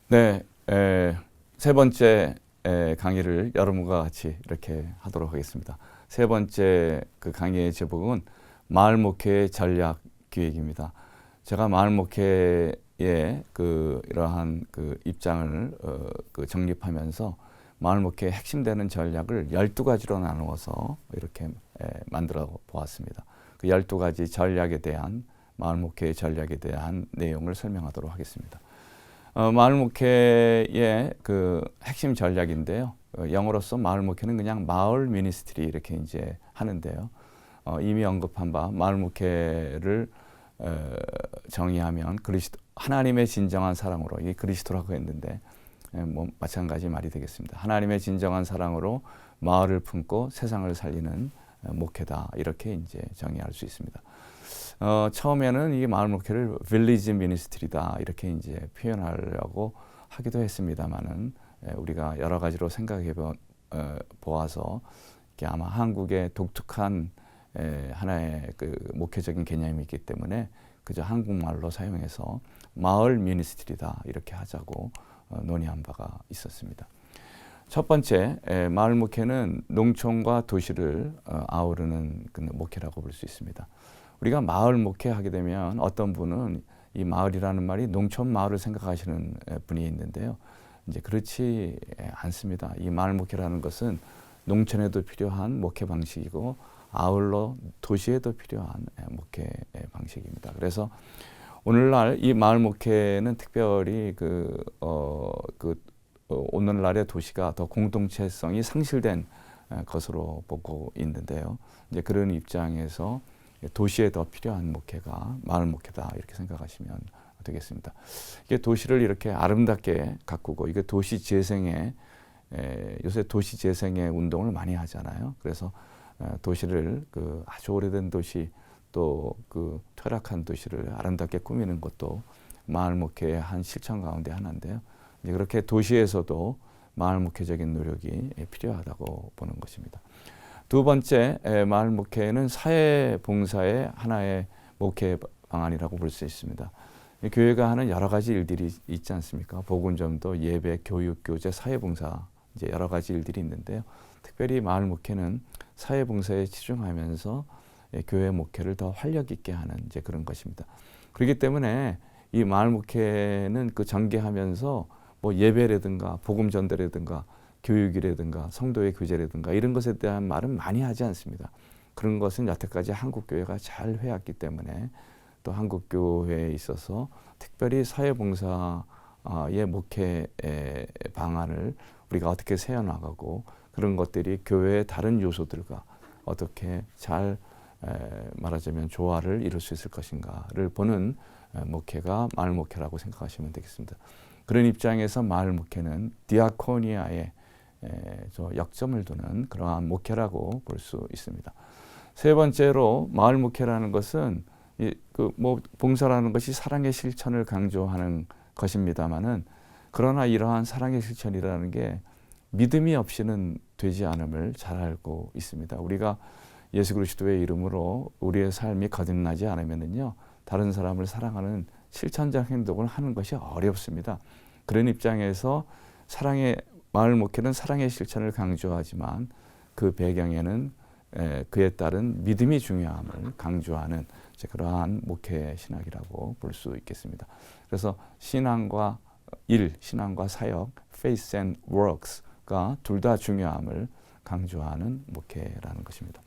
네, 세 번째 강의를 여러분과 같이 이렇게 하도록 하겠습니다. 세 번째 그 강의의 제목은 마을 목회의 전략 기획입니다. 제가 마을 목회의 이러한 그 입장을 정립하면서 마을 목회의 핵심되는 전략을 12가지로 나누어서 이렇게 만들어 보았습니다. 그 12가지 전략에 대한 마을 목회의 전략에 대한 내용을 설명하도록 하겠습니다. 마을 목회의 그 핵심 전략인데요. 영어로서 마을 목회는 그냥 마을 미니스트리 이렇게 이제 하는데요. 이미 언급한 바 마을 목회를 정의하면 하나님의 진정한 사랑으로, 이게 그리스도라고 했는데 뭐 마찬가지 말이 되겠습니다. 하나님의 진정한 사랑으로 마을을 품고 세상을 살리는 목회다, 이렇게 이제 정의할 수 있습니다. 처음에는 이 마을 목회를 빌리지 미니스트리다 이렇게 이제 표현하려고 하기도 했습니다만은 우리가 여러 가지로 생각해 보아서 아마 한국의 독특한 하나의 그 목회적인 개념이 있기 때문에 그저 한국말로 사용해서 마을 미니스트리다 이렇게 하자고 논의한 바가 있었습니다. 첫 번째, 마을 목회는 농촌과 도시를 아우르는 그 목회라고 볼 수 있습니다. 우리가 마을 목회하게 되면 어떤 분은 이 마을이라는 말이 농촌 마을을 생각하시는 분이 있는데요. 이제 그렇지 않습니다. 이 마을 목회라는 것은 농촌에도 필요한 목회 방식이고 아울러 도시에도 필요한 목회 방식입니다. 그래서 오늘날 이 마을 목회는 특별히 오늘날의 도시가 더 공동체성이 상실된 것으로 보고 있는데요. 이제 그런 입장에서 도시에 더 필요한 목회가 마을 목회다 이렇게 생각하시면 되겠습니다. 이게 도시를 이렇게 아름답게 가꾸고, 이게 도시 재생의 요새 도시 재생의 운동을 많이 하잖아요. 그래서 도시를 아주 오래된 도시 또 퇴락한 도시를 아름답게 꾸미는 것도 마을 목회의 한 실천 가운데 하나인데요. 이제 그렇게 도시에서도 마을 목회적인 노력이 필요하다고 보는 것입니다. 두 번째, 마을 목회는 사회 봉사의 하나의 목회 방안이라고 볼 수 있습니다. 교회가 하는 여러 가지 일들이 있지 않습니까? 복음전도, 예배, 교육, 교제, 사회 봉사, 이제 여러 가지 일들이 있는데요. 특별히 마을 목회는 사회 봉사에 치중하면서 교회 목회를 더 활력 있게 하는 이제 그런 것입니다. 그렇기 때문에 이 마을 목회는 전개하면서 뭐 예배라든가 복음 전도라든가 교육이라든가 성도의 교제라든가 이런 것에 대한 말은 많이 하지 않습니다. 그런 것은 여태까지 한국 교회가 잘 해왔기 때문에, 또 한국 교회에 있어서 특별히 사회봉사의 목회 방안을 우리가 어떻게 세워나가고 그런 것들이 교회의 다른 요소들과 어떻게 잘 말하자면 조화를 이룰 수 있을 것인가를 보는 목회가 마을 목회라고 생각하시면 되겠습니다. 그런 입장에서 마을 목회는 디아코니아의 역점을 두는 그러한 목회라고 볼 수 있습니다. 세 번째로 마을 목회라는 것은 봉사라는 것이 사랑의 실천을 강조하는 것입니다만은, 그러나 이러한 사랑의 실천이라는 게 믿음이 없이는 되지 않음을 잘 알고 있습니다. 우리가 예수 그리스도의 이름으로 우리의 삶이 거듭나지 않으면은요, 다른 사람을 사랑하는 실천적 행동을 하는 것이 어렵습니다. 그런 입장에서 마을 목회는 사랑의 실천을 강조하지만 그 배경에는 그에 따른 믿음이 중요함을 강조하는 그러한 목회 신학이라고 볼 수 있겠습니다. 그래서 신앙과 사역, faith and works가 둘 다 중요함을 강조하는 목회라는 것입니다.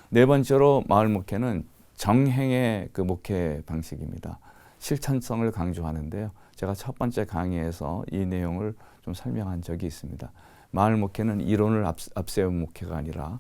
네 번째로 마을 목회는 정행의 목회 방식입니다. 실천성을 강조하는데요. 제가 첫 번째 강의에서 이 내용을 좀 설명한 적이 있습니다. 마을 목회는 이론을 앞세운 목회가 아니라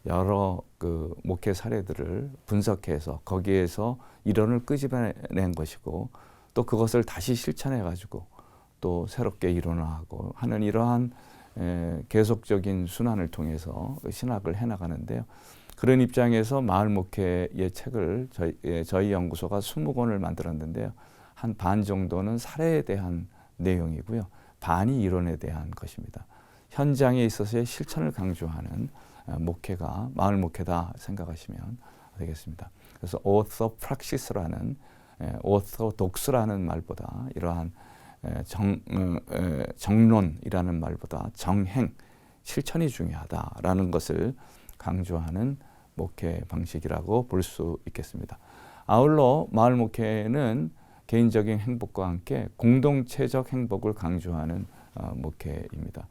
여러 목회 사례들을 분석해서 거기에서 이론을 끄집어낸 것이고, 또 그것을 다시 실천해가지고 또 새롭게 이론화하고 하는 이러한 계속적인 순환을 통해서 신학을 해나가는데요. 그런 입장에서 마을 목회의 책을 저희 연구소가 20권을 만들었는데요. 한 반 정도는 사례에 대한 내용이고요. 반이 이론에 대한 것입니다. 현장에 있어서의 실천을 강조하는 목회가 마을 목회다 생각하시면 되겠습니다. 그래서 orthopraxis라는 orthodox라는 말보다 이러한 정론이라는 말보다 정행, 실천이 중요하다라는 것을 강조하는 목회 방식이라고 볼 수 있겠습니다. 아울러 마을 목회는 개인적인 행복과 함께 공동체적 행복을 강조하는 목회입니다.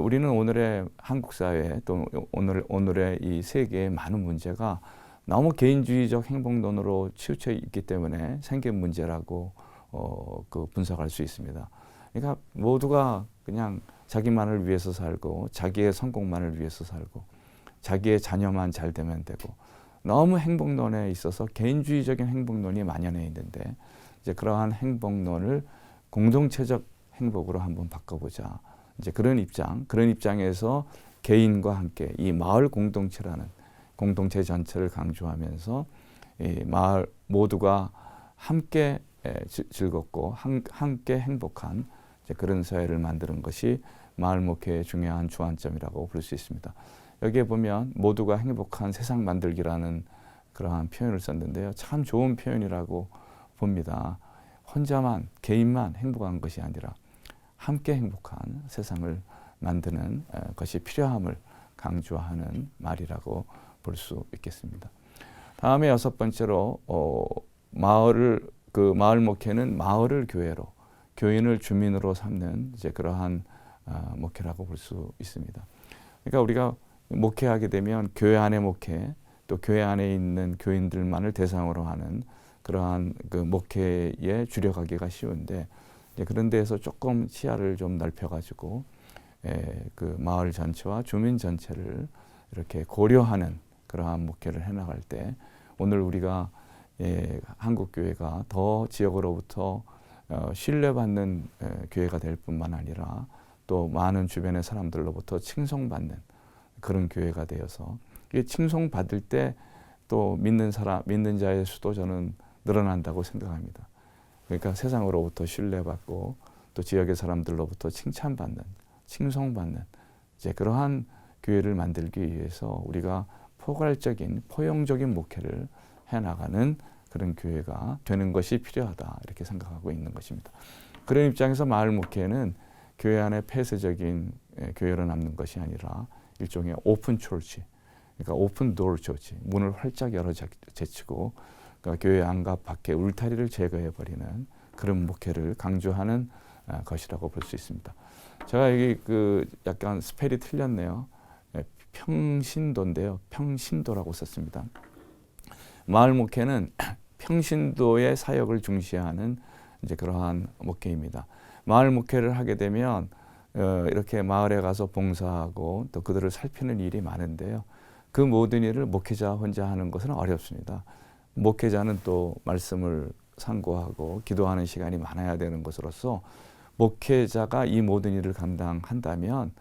우리는 오늘의 한국 사회 또 오늘의 이 세계의 많은 문제가 너무 개인주의적 행복론으로 치우쳐 있기 때문에 생긴 문제라고 분석할 수 있습니다. 그러니까 모두가 그냥 자기만을 위해서 살고 자기의 성공만을 위해서 살고 자기의 자녀만 잘 되면 되고 너무 행복론에 있어서 개인주의적인 행복론이 만연해 있는데 이제 그러한 행복론을 공동체적 행복으로 한번 바꿔보자. 이제 그런 입장에서 개인과 함께 이 마을 공동체라는 공동체 전체를 강조하면서 이 마을 모두가 함께 즐겁고 함께 행복한 이제 그런 사회를 만드는 것이 마을 목회의 중요한 주안점이라고 볼 수 있습니다. 여기에 보면 모두가 행복한 세상 만들기라는 그러한 표현을 썼는데요. 참 좋은 표현이라고 봅니다. 혼자만, 개인만 행복한 것이 아니라 함께 행복한 세상을 만드는 것이 필요함을 강조하는 말이라고 볼 수 있겠습니다. 다음에 여섯 번째로 마을 목회는 마을을 교회로, 교인을 주민으로 삼는 이제 그러한 목회라고 볼 수 있습니다. 그러니까 우리가 목회하게 되면 교회 안의 목회, 또 교회 안에 있는 교인들만을 대상으로 하는 그러한 그 목회에 주력하기가 쉬운데 그런 데에서 조금 시야를 좀 넓혀가지고 그 마을 전체와 주민 전체를 이렇게 고려하는 그러한 목회를 해나갈 때 오늘 우리가 한국 교회가 더 지역으로부터 신뢰받는 교회가 될 뿐만 아니라 또 많은 주변의 사람들로부터 칭송받는 그런 교회가 되어서 이 칭송받을 때 또 믿는 자의 수도 저는 늘어난다고 생각합니다. 그러니까 세상으로부터 신뢰받고 또 지역의 사람들로부터 칭찬받는, 칭송받는 이제 그러한 교회를 만들기 위해서 우리가 포괄적인, 포용적인 목회를 해나가는 그런 교회가 되는 것이 필요하다 이렇게 생각하고 있는 것입니다. 그런 입장에서 마을 목회는 교회 안에 폐쇄적인 교회로 남는 것이 아니라 일종의 오픈 처치, 그러니까 오픈 도어 처치, 문을 활짝 열어 제치고 그러니까 교회 안과 밖에 울타리를 제거해버리는 그런 목회를 강조하는 것이라고 볼 수 있습니다. 제가 여기 약간 스펠이 틀렸네요. 평신도인데요. 평신도라고 썼습니다. 마을 목회는 평신도의 사역을 중시하는 이제 그러한 목회입니다. 마을 목회를 하게 되면 이렇게 마을에 가서 봉사하고 또 그들을 살피는 일이 많은데요. 그 모든 일을 목회자 혼자 하는 것은 어렵습니다. 목회자는 또 말씀을 상고하고 기도하는 시간이 많아야 되는 것으로서 목회자가 이 모든 일을 감당한다면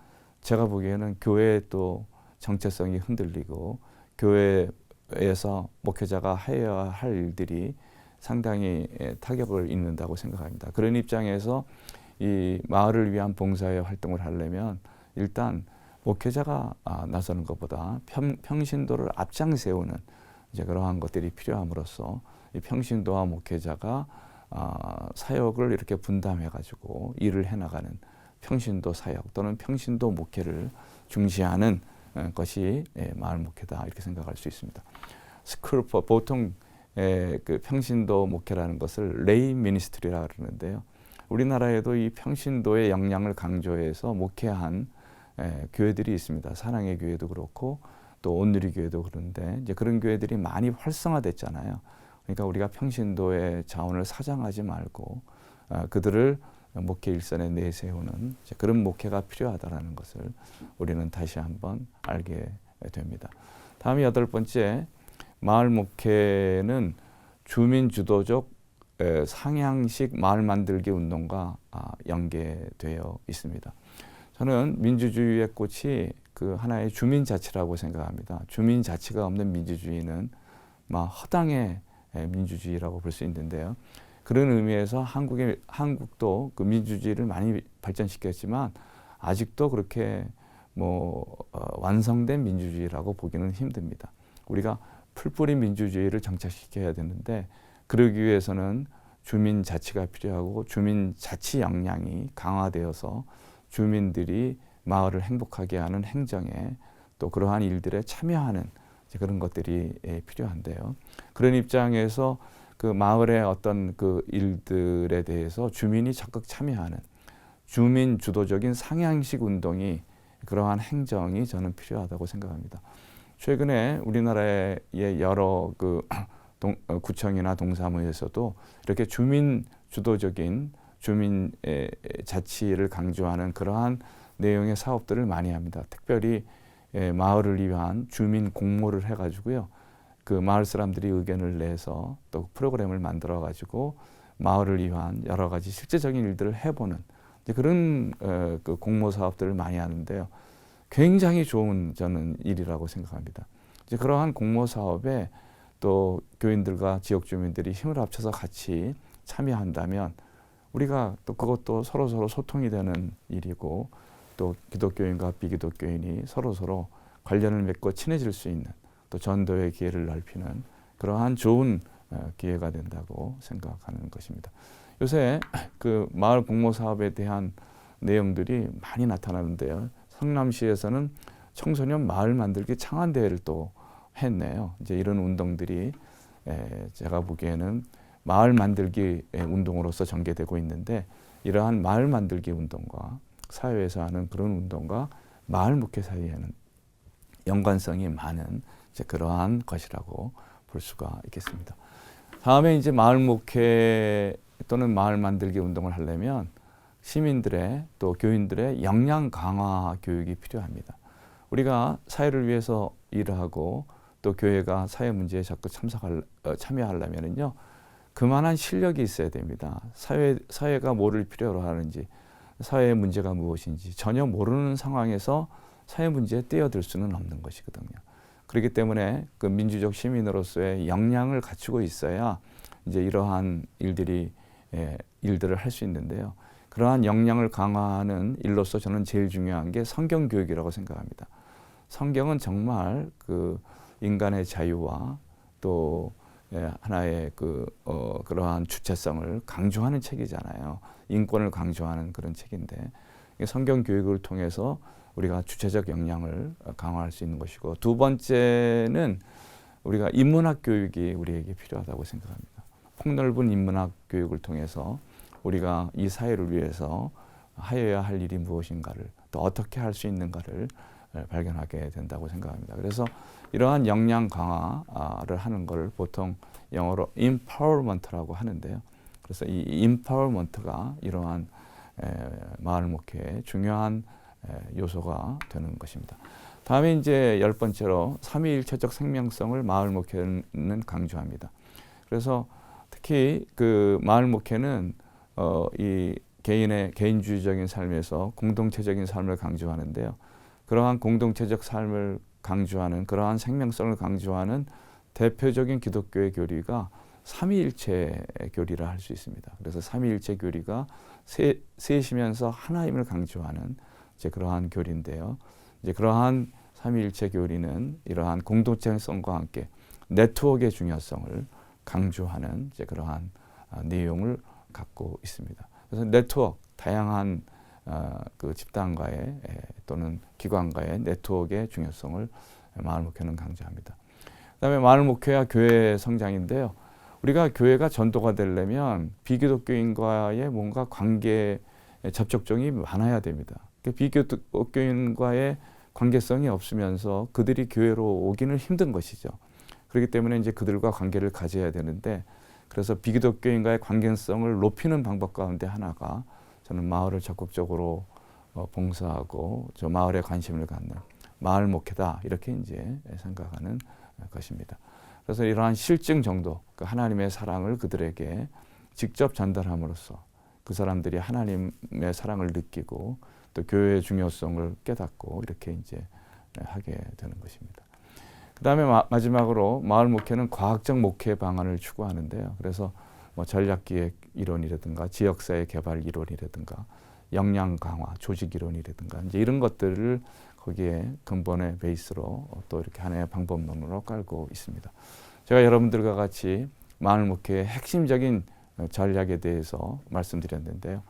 제가 보기에는 교회의 또 정체성이 흔들리고 교회에서 목회자가 해야 할 일들이 상당히 타격을 입는다고 생각합니다. 그런 입장에서 이 마을을 위한 봉사의 활동을 하려면 일단 목회자가 나서는 것보다 평신도를 앞장세우는 이제 그러한 것들이 필요함으로써 이 평신도와 목회자가 사역을 이렇게 분담해가지고 일을 해나가는 평신도 사역 또는 평신도 목회를 중시하는 것이 마을 목회다 이렇게 생각할 수 있습니다. 스쿨퍼 보통 그 평신도 목회라는 것을 레이 미니스트리라고 그러는데요. 우리나라에도 이 평신도의 역량을 강조해서 목회한 교회들이 있습니다. 사랑의 교회도 그렇고 또 온누리 교회도 그런데 이제 그런 교회들이 많이 활성화됐잖아요. 그러니까 우리가 평신도의 자원을 사장하지 말고 그들을 목회 일선에 내세우는 그런 목회가 필요하다라는 것을 우리는 다시 한번 알게 됩니다. 다음 여덟 번째, 마을 목회는 주민 주도적 상향식 마을 만들기 운동과 연계되어 있습니다. 저는 민주주의의 꽃이 그 하나의 주민 자치라고 생각합니다. 주민 자치가 없는 민주주의는 허당의 민주주의라고 볼 수 있는데요. 그런 의미에서 한국도 그 민주주의를 많이 발전시켰지만 아직도 그렇게 완성된 민주주의라고 보기는 힘듭니다. 우리가 풀뿌리 민주주의를 정착시켜야 되는데 그러기 위해서는 주민 자치가 필요하고 주민 자치 역량이 강화되어서 주민들이 마을을 행복하게 하는 행정에 또 그러한 일들에 참여하는 그런 것들이 필요한데요. 그런 입장에서 그 마을의 어떤 그 일들에 대해서 주민이 적극 참여하는 주민 주도적인 상향식 운동이 그러한 행정이 저는 필요하다고 생각합니다. 최근에 우리나라의 여러 그 구청이나 동사무에서도 이렇게 주민 주도적인 주민 자치를 강조하는 그러한 내용의 사업들을 많이 합니다. 특별히 마을을 위한 주민 공모를 해가지고요. 그 마을 사람들이 의견을 내서 또 프로그램을 만들어 가지고 마을을 위한 여러 가지 실제적인 일들을 해보는 그런 그 공모 사업들을 많이 하는데요. 굉장히 좋은 저는 일이라고 생각합니다. 이제 그러한 공모 사업에 또 교인들과 지역 주민들이 힘을 합쳐서 같이 참여한다면 우리가 또 그것도 서로 소통이 되는 일이고 또 기독교인과 비기독교인이 서로 관련을 맺고 친해질 수 있는 또 전도의 기회를 넓히는 그러한 좋은 기회가 된다고 생각하는 것입니다. 요새 그 마을 공모 사업에 대한 내용들이 많이 나타나는데요. 성남시에서는 청소년 마을 만들기 창안 대회를 또 했네요. 이제 이런 운동들이 제가 보기에는 마을 만들기 운동으로서 전개되고 있는데 이러한 마을 만들기 운동과 사회에서 하는 그런 운동과 마을 목회 사이에는 연관성이 많은 이제 그러한 것이라고 볼 수가 있겠습니다. 다음에 이제 마을 목회 또는 마을 만들기 운동을 하려면 시민들의 또 교인들의 역량 강화 교육이 필요합니다. 우리가 사회를 위해서 일하고 또 교회가 사회 문제에 자꾸 참여하려면요, 그만한 실력이 있어야 됩니다. 사회가 뭐를 필요로 하는지, 사회의 문제가 무엇인지 전혀 모르는 상황에서 사회 문제에 뛰어들 수는 없는 것이거든요. 그렇기 때문에 그 민주적 시민으로서의 역량을 갖추고 있어야 이제 이러한 일들을 할 수 있는데요. 그러한 역량을 강화하는 일로서 저는 제일 중요한 게 성경 교육이라고 생각합니다. 성경은 정말 그 인간의 자유와 또 하나의 그러한 주체성을 강조하는 책이잖아요. 인권을 강조하는 그런 책인데 성경 교육을 통해서 우리가 주체적 역량을 강화할 수 있는 것이고, 두 번째는 우리가 인문학 교육이 우리에게 필요하다고 생각합니다. 폭넓은 인문학 교육을 통해서 우리가 이 사회를 위해서 하여야 할 일이 무엇인가를 또 어떻게 할 수 있는가를 발견하게 된다고 생각합니다. 그래서 이러한 역량 강화를 하는 걸 보통 영어로 empowerment라고 하는데요. 그래서 이 empowerment가 이러한 마을 목회의 중요한 요소가 되는 것입니다. 다음에 이제 10번째로 삼위일체적 생명성을 마을 목회는 강조합니다. 그래서 특히 그 마을 목회는 이 개인주의적인 삶에서 공동체적인 삶을 강조하는데요. 그러한 공동체적 삶을 강조하는 그러한 생명성을 강조하는 대표적인 기독교의 교리가 삼위일체 교리라 할 수 있습니다. 그래서 삼위일체 교리가 셋이면서 하나임을 강조하는 이제 그러한 교리인데요. 이제 그러한 삼위일체 교리는 이러한 공동체성과 함께 네트워크의 중요성을 강조하는 이제 그러한 내용을 갖고 있습니다. 그래서 네트워크, 다양한 그 집단과의 또는 기관과의 네트워크의 중요성을 마을 목회는 강조합니다. 그다음에 마을 목회와 교회 성장인데요. 우리가 교회가 전도가 되려면 비기독교인과의 뭔가 관계 접촉점이 많아야 됩니다. 비기독교인과의 관계성이 없으면서 그들이 교회로 오기는 힘든 것이죠. 그렇기 때문에 이제 그들과 관계를 가져야 되는데, 그래서 비기독교인과의 관계성을 높이는 방법 가운데 하나가 저는 마을을 적극적으로 봉사하고 저 마을에 관심을 갖는 마을 목회다, 이렇게 이제 생각하는 것입니다. 그래서 이러한 실증 정도, 그 하나님의 사랑을 그들에게 직접 전달함으로써 그 사람들이 하나님의 사랑을 느끼고 또 교회의 중요성을 깨닫고 이렇게 이제 하게 되는 것입니다. 그 다음에 마지막으로 마을 목회는 과학적 목회 방안을 추구하는데요. 그래서 뭐 전략기획 이론이라든가 지역사회 개발 이론이라든가 역량 강화, 조직 이론이라든가 이제 이런 것들을 거기에 근본의 베이스로 또 이렇게 하나의 방법론으로 깔고 있습니다. 제가 여러분들과 같이 마을 목회의 핵심적인 전략에 대해서 말씀드렸는데요.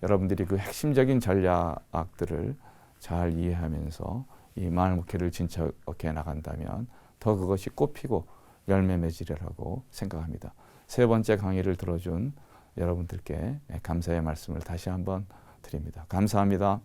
여러분들이 그 핵심적인 전략들을 잘 이해하면서 이 마을 목회를 진척해 나간다면 더 그것이 꽃피고 열매 맺으리라고 생각합니다. 세 번째 강의를 들어준 여러분들께 감사의 말씀을 다시 한번 드립니다. 감사합니다.